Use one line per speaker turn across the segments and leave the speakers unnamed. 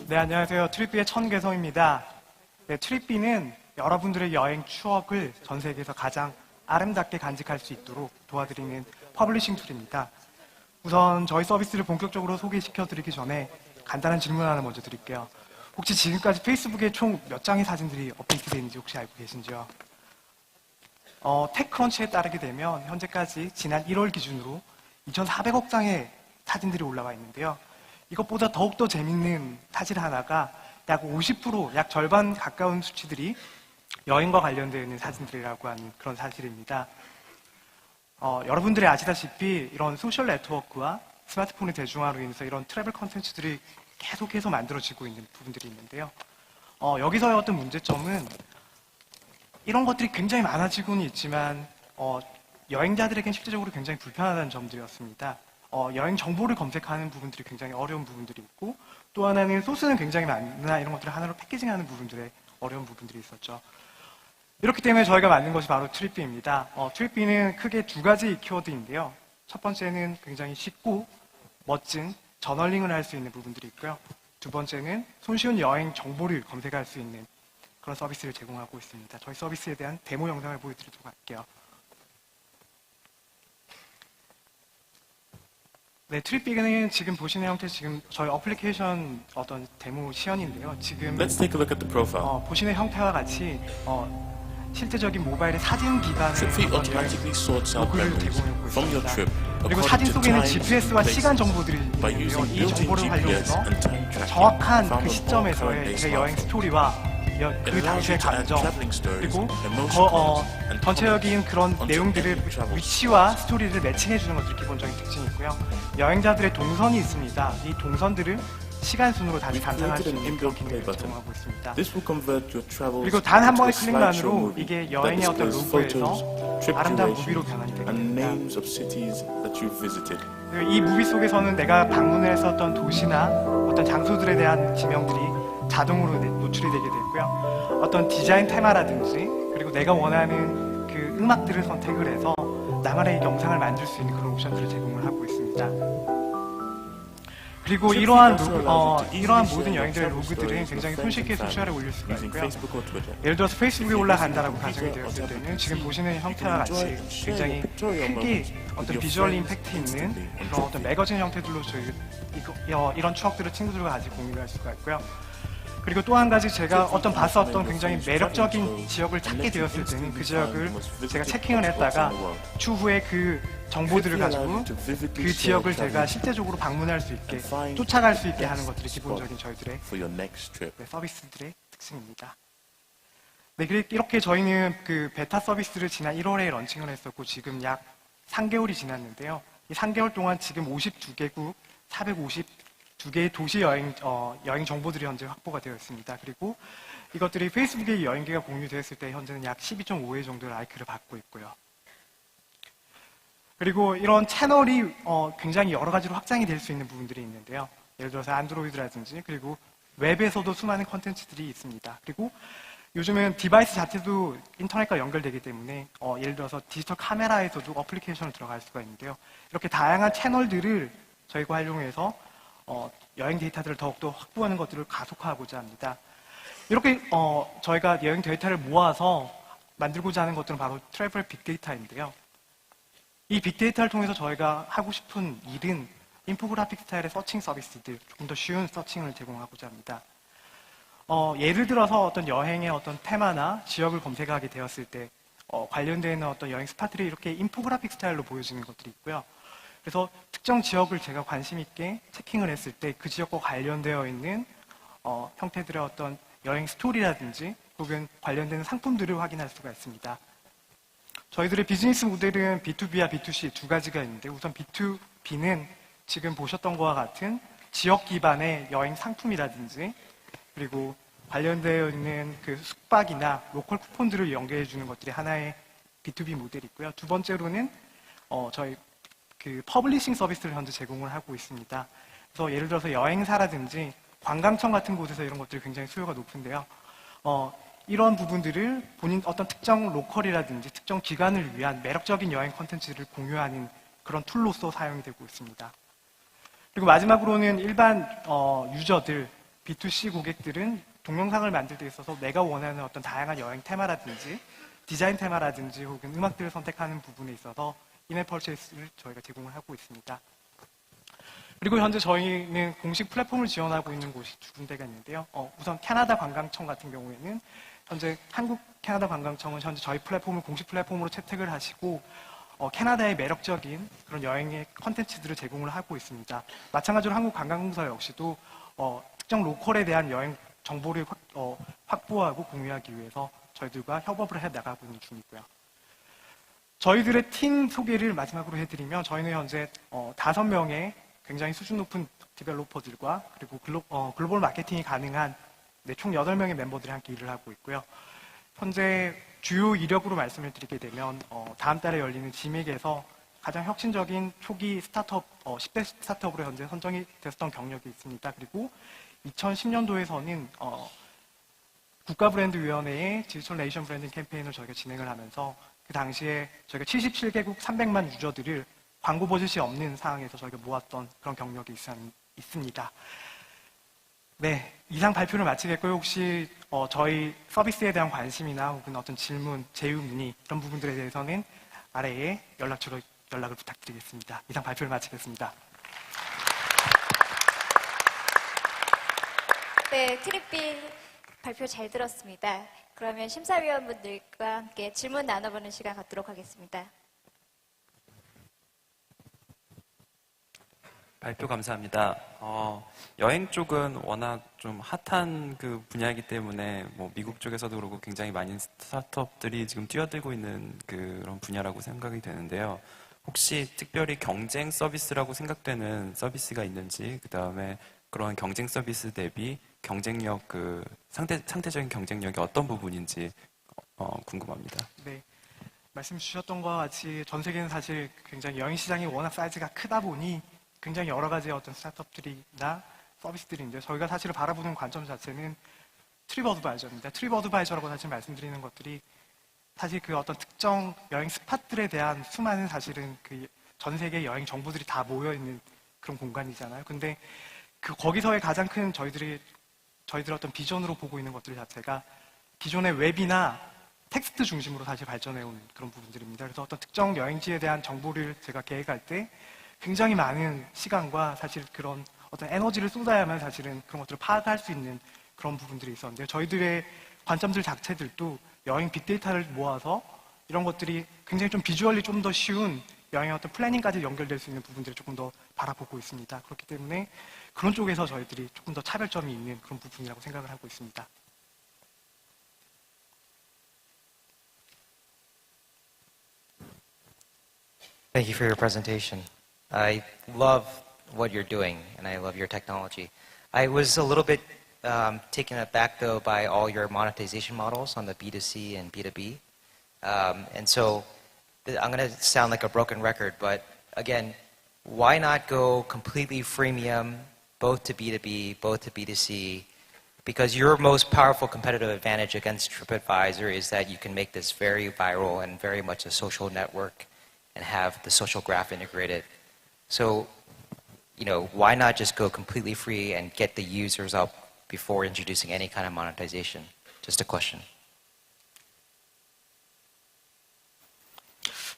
네, 안녕하세요. 트립비의 천개성입니다. 네, 트립비는 여러분들의 여행 추억을 전 세계에서 가장 아름답게 간직할 수 있도록 도와드리는 퍼블리싱 툴입니다. 우선 저희 서비스를 본격적으로 소개시켜드리기 전에 간단한 질문 하나 먼저 드릴게요. 혹시 지금까지 페이스북에 총 몇 장의 사진들이 업데이트되어 있는지 혹시 알고 계신지요? 테크크런치에 따르게 되면 현재까지 지난 1월 기준으로 2,400억 장의 사진들이 올라와 있는데요. 이것보다 더욱더 재밌는 사실 하나가 약 50%, 약 절반 가까운 수치들이 여행과 관련되어 있는 사진들이라고 하는 그런 사실입니다. 여러분들이 아시다시피 이런 소셜 네트워크와 스마트폰의 대중화로 인해서 이런 트래블 컨텐츠들이 계속해서 만들어지고 있는 부분들이 있는데요. 여기서의 어떤 문제점은 이런 것들이 굉장히 많아지고는 있지만 여행자들에겐 실제적으로 굉장히 불편하다는 점들이었습니다. 여행 정보를 검색하는 부분들이 굉장히 어려운 부분들이 있고, 또 하나는 소스는 굉장히 많으나 이런 것들을 하나로 패키징하는 부분들에 어려운 부분들이 있었죠. 이렇기 때문에 저희가 만든 것이 바로 트립비입니다. 트립비는 크게 두 가지 키워드인데요. 첫 번째는 굉장히 쉽고 멋진 저널링을 할 수 있는 부분들이 있고요. 두 번째는 손쉬운 여행 정보를 검색할 수 있는 그런 서비스를 제공하고 있습니다. 저희 서비스에 대한 데모 영상을 보여드리도록 할게요. 네, 트립비는 지금 보시는 형태 지금 저희 어플리케이션 어떤 데모 시연인데요. 지금
Let's take a look at the profile.
보시는 형태와 같이 실제적인 모바일의 사진 기반의
TripView automatically sorts out
로그를
memories
제공하고
from your
있습니다.
trip
그리고
according
사진
to
속에는
time,
GPS와
place,
시간 정보들이
by
있는데요.
using
이
built-in
정보를
GPS
활용해서
and time tracking
정확한
found
그
on all
시점에서의
current-day
제 여행
smartphones.
스토리와 그
It allows
당시의
you to add
감정,
traveling stories,
그리고
emotion codes, and
전체적인 그런
onto
내용들을
any travel
위치와 스토리를 매칭해주는 것들이 기본적인 특징이 있고요. 여행자들의 동선이 있습니다. 이 동선들을 시간 순으로 다시
We've
감상할 수
created an
있는 그런
inbuilt play
기능을
button.
제공하고 있습니다.
This will convert your travels
그리고 단 한
into
번의
a slideshow
클릭만으로
movie
이게
that
여행의 어떤
displays
로그에서
photos, trip
아름다운 무비로
durations,
변환이 되게
and
됩니다.
names of cities that you've visited.
이 무비 속에서는 내가 방문을 했었던 도시나 어떤 장소들에 대한 지명들이 자동으로 노출이 되게 되고요. 어떤 디자인 테마라든지 그리고 내가 원하는 그 음악들을 선택을 해서 나만의 영상을 만들 수 있는 그런 옵션들을 제공을 하고 있습니다. 그리고 이러한 모든 여행들의 로그들은 굉장히 손쉽게 소셜에 올릴 수가 있고요. 예를 들어서 페이스북에 올라간다라고 가정이 되었을 때는 지금 보시는 형태와 같이 굉장히 크게 어떤 비주얼 임팩트 있는 그런 어떤 매거진 형태들로 저희 이런 추억들을 친구들과 같이 공유를 할 수가 있고요. 그리고 또 한 가지 제가 봤었던 굉장히 매력적인 지역을 찾게 되었을 때는 그 지역을 제가 체킹을 했다가 추후에 그 정보들을 가지고 그 지역을 제가 실제적으로 방문할 수 있게 쫓아갈 수 있게 하는 것들이 기본적인 저희들의 서비스들의 특징입니다. 네, 이렇게 저희는 그 베타 서비스를 지난 1월에 런칭을 했었고 지금 약 3개월이 지났는데요. 이 3개월 동안 지금 52개국 452개의 도시 여행 정보들이 현재 확보가 되어 있습니다. 그리고 이것들이 페이스북에 여행기가 공유되었을 때 현재는 약 12.5회 정도의 라이크를 받고 있고요. 그리고 이런 채널이 굉장히 여러 가지로 확장이 될 수 있는 부분들이 있는데요. 예를 들어서 안드로이드라든지 그리고 웹에서도 수많은 컨텐츠들이 있습니다. 그리고 요즘은 디바이스 자체도 인터넷과 연결되기 때문에 예를 들어서 디지털 카메라에서도 어플리케이션을 들어갈 수가 있는데요. 이렇게 다양한 채널들을 저희가 활용해서 여행 데이터들을 더욱더 확보하는 것들을 가속화하고자 합니다. 이렇게 저희가 여행 데이터를 모아서 만들고자 하는 것들은 바로 트래블 빅데이터인데요. 이 빅데이터를 통해서 저희가 하고 싶은 일은 인포그래픽 스타일의 서칭 서비스들, 조금 더 쉬운 서칭을 제공하고자 합니다. 예를 들어서 어떤 여행의 어떤 테마나 지역을 검색하게 되었을 때 관련되어 있는 어떤 여행 스팟들이 이렇게 인포그래픽 스타일로 보여지는 것들이 있고요. 그래서 특정 지역을 제가 관심 있게 체킹을 했을 때 그 지역과 관련되어 있는 형태들의 어떤 여행 스토리라든지 혹은 관련되는 상품들을 확인할 수가 있습니다. 저희들의 비즈니스 모델은 B2B와 B2C 두 가지가 있는데 우선 B2B는 지금 보셨던 것과 같은 지역 기반의 여행 상품이라든지 그리고 관련되어 있는 그 숙박이나 로컬 쿠폰들을 연계해 주는 것들이 하나의 B2B 모델이 있고요. 두 번째로는 저희 그 퍼블리싱 서비스를 현재 제공을 하고 있습니다. 그래서 예를 들어서 여행사라든지 관광청 같은 곳에서 이런 것들이 굉장히 수요가 높은데요. 이런 부분들을 본인 어떤 특정 로컬이라든지 특정 기관을 위한 매력적인 여행 콘텐츠를 공유하는 그런 툴로서 사용이 되고 있습니다. 그리고 마지막으로는 일반 유저들, B2C 고객들은 동영상을 만들 때 있어서 내가 원하는 어떤 다양한 여행 테마라든지 디자인 테마라든지 혹은 음악들을 선택하는 부분에 있어서 인앱 퍼체이스를 저희가 제공을 하고 있습니다. 그리고 현재 저희는 공식 플랫폼을 지원하고 있는 곳이 두 군데가 있는데요. 우선 캐나다 관광청 같은 경우에는 현재 한국 캐나다 관광청은 현재 저희 플랫폼을 공식 플랫폼으로 채택을 하시고 캐나다의 매력적인 그런 여행의 컨텐츠들을 제공을 하고 있습니다. 마찬가지로 한국관광공사 역시도 특정 로컬에 대한 여행 정보를 확보하고 공유하기 위해서 저희들과 협업을 해 나가고 있는 중이고요. 저희들의 팀 소개를 마지막으로 해드리면 저희는 현재 5명의 굉장히 수준 높은 디벨로퍼들과 그리고 글로벌 마케팅이 가능한 총 8명의 멤버들이 함께 일을 하고 있고요. 현재 주요 이력으로 말씀을 드리게 되면 다음 달에 열리는 지맥에서 가장 혁신적인 초기 스타트업, 10대 스타트업으로 현재 선정이 됐었던 경력이 있습니다. 그리고 2010년도에서는 국가브랜드위원회의 디지털 네이션 브랜딩 캠페인을 저희가 진행을 하면서 그 당시에 저희가 77개국 300만 유저들을 광고 버짓이 없는 상황에서 저희가 모았던 그런 경력이 있습니다. 네, 이상 발표를 마치겠고요. 혹시 저희 서비스에 대한 관심이나 혹은 어떤 질문, 제휴 문의 이런 부분들에 대해서는 아래에 연락처로 연락을 부탁드리겠습니다. 이상 발표를 마치겠습니다.
네, 트립비 발표 잘 들었습니다. 그러면 심사위원분들과 함께 질문 나눠보는 시간 갖도록 하겠습니다.
발표 감사합니다. 여행 쪽은 워낙 좀 핫한 그 분야이기 때문에 뭐 미국 쪽에서도 그렇고 굉장히 많은 스타트업들이 지금 뛰어들고 있는 그런 분야라고 생각이 되는데요. 혹시 특별히 경쟁 서비스라고 생각되는 서비스가 있는지, 그 다음에 그런 경쟁 서비스 대비 경쟁력, 상대적인 경쟁력이 어떤 부분인지 궁금합니다.
네, 말씀 주셨던 것과 같이 전 세계는 사실 굉장히 여행 시장이 워낙 사이즈가 크다 보니 굉장히 여러 가지의 어떤 스타트업들이나 서비스들인데 저희가 사실 바라보는 관점 자체는 트립어드바이저입니다. 트립어드바이저라고 사실 말씀드리는 것들이 사실 그 어떤 특정 여행 스팟들에 대한 수많은 사실은 그 전 세계 여행 정보들이 다 모여 있는 그런 공간이잖아요. 근데 거기서의 가장 큰 저희들의 어떤 비전으로 보고 있는 것들 자체가 기존의 웹이나 텍스트 중심으로 사실 발전해온 그런 부분들입니다. 그래서 어떤 특정 여행지에 대한 정보를 제가 계획할 때 굉장히 많은 시간과 사실 그런 어떤 에너지를 쏟아야만 사실은 그런 것들을 파악할 수 있는 그런 부분들이 있었는데요. 저희들의 관점들 자체들도 여행 빅데이터를 모아서 이런 것들이 굉장히 좀 비주얼리 좀 더 쉬운 여행의 어떤 플래닝까지 연결될 수 있는 부분들을 조금 더 바라보고 있습니다. 그렇기 때문에 그런 쪽에서 저희들이 조금 더 차별점이 있는 그런 부분이라고 생각을 하고 있습니다.
Thank you for your presentation. I love what you're doing, and I love your technology. I was a little bit taken aback, though, by all your monetization models on the B2C and B2B. And so I'm going to sound like a broken record, but again, why not go completely freemium, both to B2B, both to B2C? Because your most powerful competitive advantage against TripAdvisor is that you can make this very viral and very much a social network and have the social graph integrated. So, why not just go completely free and get the users up before introducing any kind of monetization? Just a question.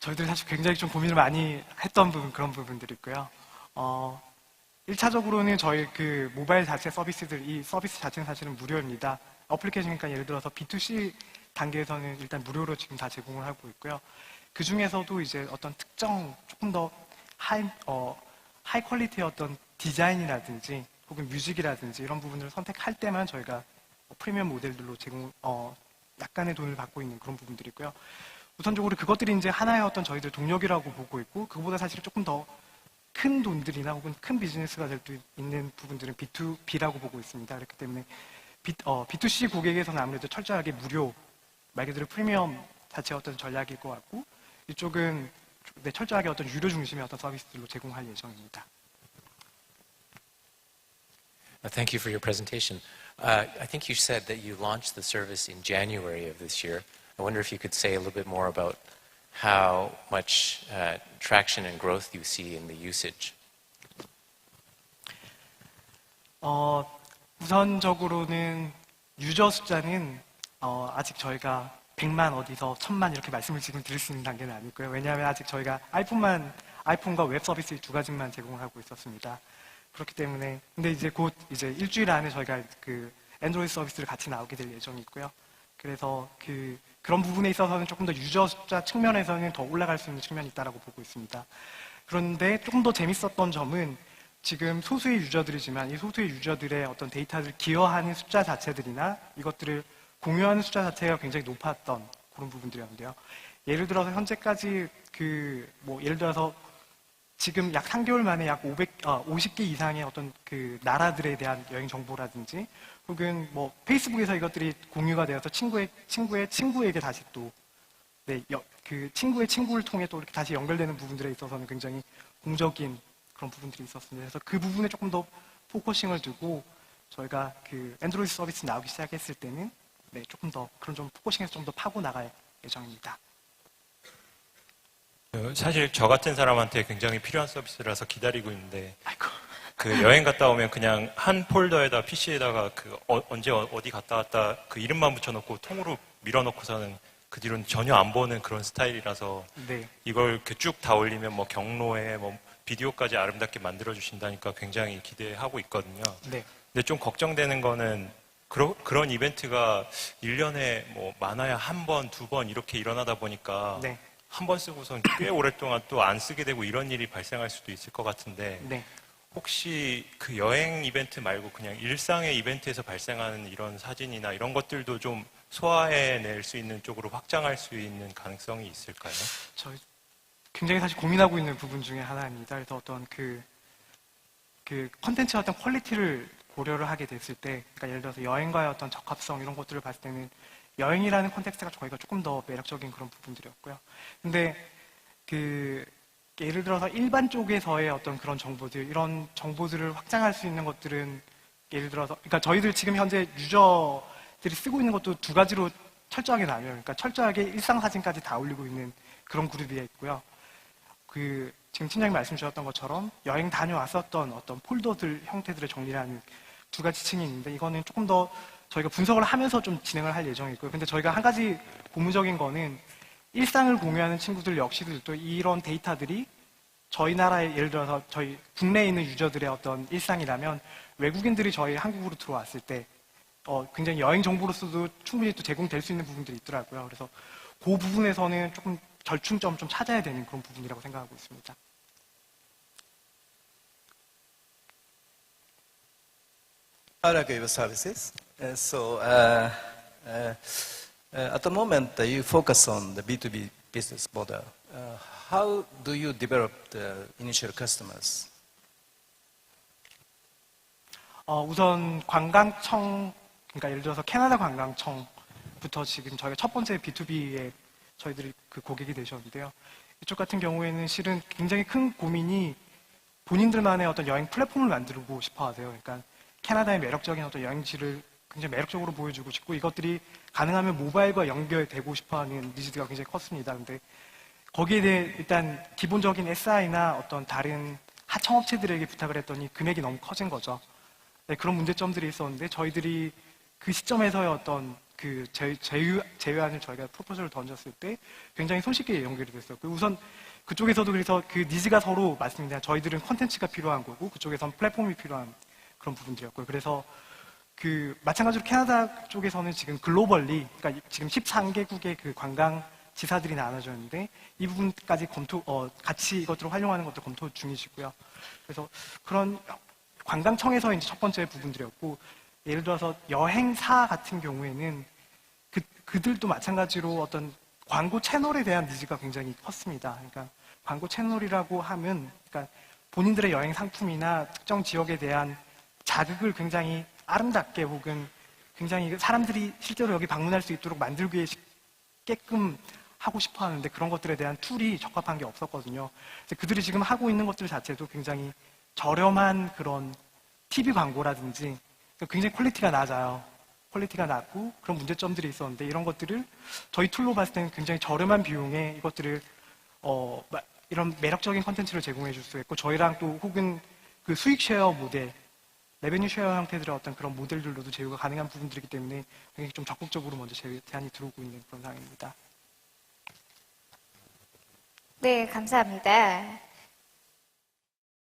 저희들이 사실 굉장히 좀 고민을 많이 했던 그런 부분들이 있고요. 1차적으로는 저희 그 모바일 자체 서비스들, 이 서비스 자체는 사실은 무료입니다. 어플리케이션이니까 예를 들어서 B2C 단계에서는 일단 무료로 지금 다 제공을 하고 있고요. 그 중에서도 이제 어떤 특정 조금 더 하이 퀄리티의 어떤 디자인이라든지 혹은 뮤직이라든지 이런 부분들을 선택할 때만 저희가 프리미엄 모델들로 약간의 돈을 받고 있는 그런 부분들이 있고요. 우선적으로 그것들이 이제 하나의 어떤 저희들 동력이라고 보고 있고 그거보다 사실 조금 더 큰 돈들이나 혹은 큰 비즈니스가 될 수 있는 부분들은 B2B라고 보고 있습니다. 그렇기 때문에 B2C 고객에서는 아무래도 철저하게 무료, 말 그대로 프리미엄 자체의 어떤 전략일 것 같고 이쪽은 철저하게 어떤 유료 중심의 어떤 서비스들로 제공할 예정입니다.
Thank you for your presentation. I think you said that you launched the service in January of this year. I wonder if you could say a little bit more about how much traction and growth you see in the usage.
우선적으로는 유저 숫자는 아직 저희가 100만 어디서 1000만 이렇게 말씀을 지금 드릴 수 있는 단계는 아니고요. 왜냐하면 아직 저희가 아이폰과 웹 서비스 이 두 가지만 제공을 하고 있었습니다. 그렇기 때문에 근데 이제 곧 이제 일주일 안에 저희가 그 안드로이드 서비스를 같이 나오게 될 예정이고요. 그래서 그런 부분에 있어서는 조금 더 유저 숫자 측면에서는 더 올라갈 수 있는 측면이 있다라고 보고 있습니다. 그런데 조금 더 재밌었던 점은 지금 소수의 유저들이지만 이 소수의 유저들의 어떤 데이터를 기여하는 숫자 자체들이나 이것들을 공유하는 숫자 자체가 굉장히 높았던 그런 부분들이었는데요. 예를 들어서 현재까지 예를 들어서 지금 약 3개월 만에 약 50개 이상의 어떤 그 나라들에 대한 여행 정보라든지 혹은 뭐 페이스북에서 이것들이 공유가 되어서 친구의 친구에게 다시 또 그 친구의 친구를 통해 또 이렇게 다시 연결되는 부분들에 있어서는 굉장히 공적인 그런 부분들이 있었습니다. 그래서 그 부분에 조금 더 포커싱을 두고 저희가 그 안드로이드 서비스 나오기 시작했을 때는 조금 더 그런 좀 포커싱에서 좀 더 파고 나갈 예정입니다.
사실 저 같은 사람한테 굉장히 필요한 서비스라서 기다리고 있는데
아이고.
그 여행 갔다 오면 그냥 한 폴더에다 PC에다가 언제 어디 갔다 왔다 그 이름만 붙여놓고 통으로 밀어넣고서는 그 뒤로는 전혀 안 보는 그런 스타일이라서
네.
이걸 이렇게 쭉 다 올리면 뭐 경로에 뭐 비디오까지 아름답게 만들어 주신다니까 굉장히 기대하고 있거든요.
네.
근데 좀 걱정되는 거는 그런 이벤트가 1년에 뭐 많아야 한 번, 두 번 이렇게 일어나다 보니까
네.
한 번 쓰고선 꽤 오랫동안 또 안 쓰게 되고 이런 일이 발생할 수도 있을 것 같은데
네.
혹시 그 여행 이벤트 말고 그냥 일상의 이벤트에서 발생하는 이런 사진이나 이런 것들도 좀 소화해낼 수 있는 쪽으로 확장할 수 있는 가능성이 있을까요?
저희 굉장히 사실 고민하고 있는 부분 중에 하나입니다. 그래서 어떤 그 컨텐츠의 어떤 퀄리티를 고려를 하게 됐을 때, 그러니까 예를 들어서 여행과의 어떤 적합성 이런 것들을 봤을 때는 여행이라는 콘텍스트가 저희가 조금 더 매력적인 그런 부분들이었고요. 근데 예를 들어서 일반 쪽에서의 어떤 그런 정보들, 이런 정보들을 확장할 수 있는 것들은 예를 들어서, 그러니까 저희들 지금 현재 유저들이 쓰고 있는 것도 두 가지로 철저하게 나뉘어요. 그러니까 철저하게 일상 사진까지 다 올리고 있는 그런 그룹이 있고요. 지금 팀장님 말씀 주셨던 것처럼 여행 다녀왔었던 어떤 폴더들 형태들의 정리라는 두 가지 층이 있는데 이거는 조금 더 저희가 분석을 하면서 좀 진행을 할 예정이고요. 근데 저희가 한 가지 고무적인 거는 일상을 공유하는 친구들 역시도 또 이런 데이터들이 저희 나라에 예를 들어서 저희 국내에 있는 유저들의 어떤 일상이라면 외국인들이 저희 한국으로 들어왔을 때 굉장히 여행 정보로서도 충분히 또 제공될 수 있는 부분들이 있더라고요. 그래서 그 부분에서는 조금 절충점 좀 찾아야 되는 그런 부분이라고 생각하고 있습니다.
I like your services. At the moment, you focus on the B2B business model. How do you develop the initial customers?
우선 관광청, 그러니까 예를 들어서 캐나다 관광청부터 지금 저희가 첫 번째 B2B에 저희들이 그 고객이 되셨는데요. 이쪽 같은 경우에는 실은 굉장히 큰 고민이 본인들만의 어떤 여행 플랫폼을 만들고 싶어 하세요. 그러니까 캐나다의 매력적인 어떤 여행지를 굉장히 매력적으로 보여주고 싶고 이것들이 가능하면 모바일과 연결되고 싶어 하는 니즈가 굉장히 컸습니다. 근데 거기에 대해 일단 기본적인 SI나 어떤 다른 하청업체들에게 부탁을 했더니 금액이 너무 커진 거죠. 네, 그런 문제점들이 있었는데 저희들이 그 시점에서의 어떤 그 제휴안을 저희가 프로포즈를 던졌을 때 굉장히 손쉽게 연결이 됐어요. 우선 그쪽에서도 그래서 그 니즈가 서로 맞습니다. 저희들은 컨텐츠가 필요한 거고 그쪽에서는 플랫폼이 필요한 그런 부분들이었고요. 그래서 마찬가지로 캐나다 쪽에서는 지금 글로벌리, 그러니까 지금 13개국의 그 관광 지사들이 나눠져 있는데 이 부분까지 같이 이것들을 활용하는 것도 검토 중이시고요. 그래서 그런 관광청에서 이제 첫 번째 부분들이었고, 예를 들어서 여행사 같은 경우에는 그들도 마찬가지로 어떤 광고 채널에 대한 니즈가 굉장히 컸습니다. 그러니까 광고 채널이라고 하면, 그러니까 본인들의 여행 상품이나 특정 지역에 대한 자극을 굉장히 아름답게 혹은 굉장히 사람들이 실제로 여기 방문할 수 있도록 만들게끔 하고 싶어 하는데 그런 것들에 대한 툴이 적합한 게 없었거든요. 그들이 지금 하고 있는 것들 자체도 굉장히 저렴한 그런 TV 광고라든지 굉장히 퀄리티가 낮아요. 퀄리티가 낮고 그런 문제점들이 있었는데 이런 것들을 저희 툴로 봤을 때는 굉장히 저렴한 비용에 이것들을 이런 매력적인 컨텐츠를 제공해 줄 수 있고 저희랑 또 혹은 그 수익 쉐어 모델 레베뉴 쉐어 형태들의 어떤 그런 모델들로도 제휴가 가능한 부분들이기 때문에 굉장히 좀 적극적으로 먼저 제안이 들어오고 있는 그런 상황입니다.
네, 감사합니다.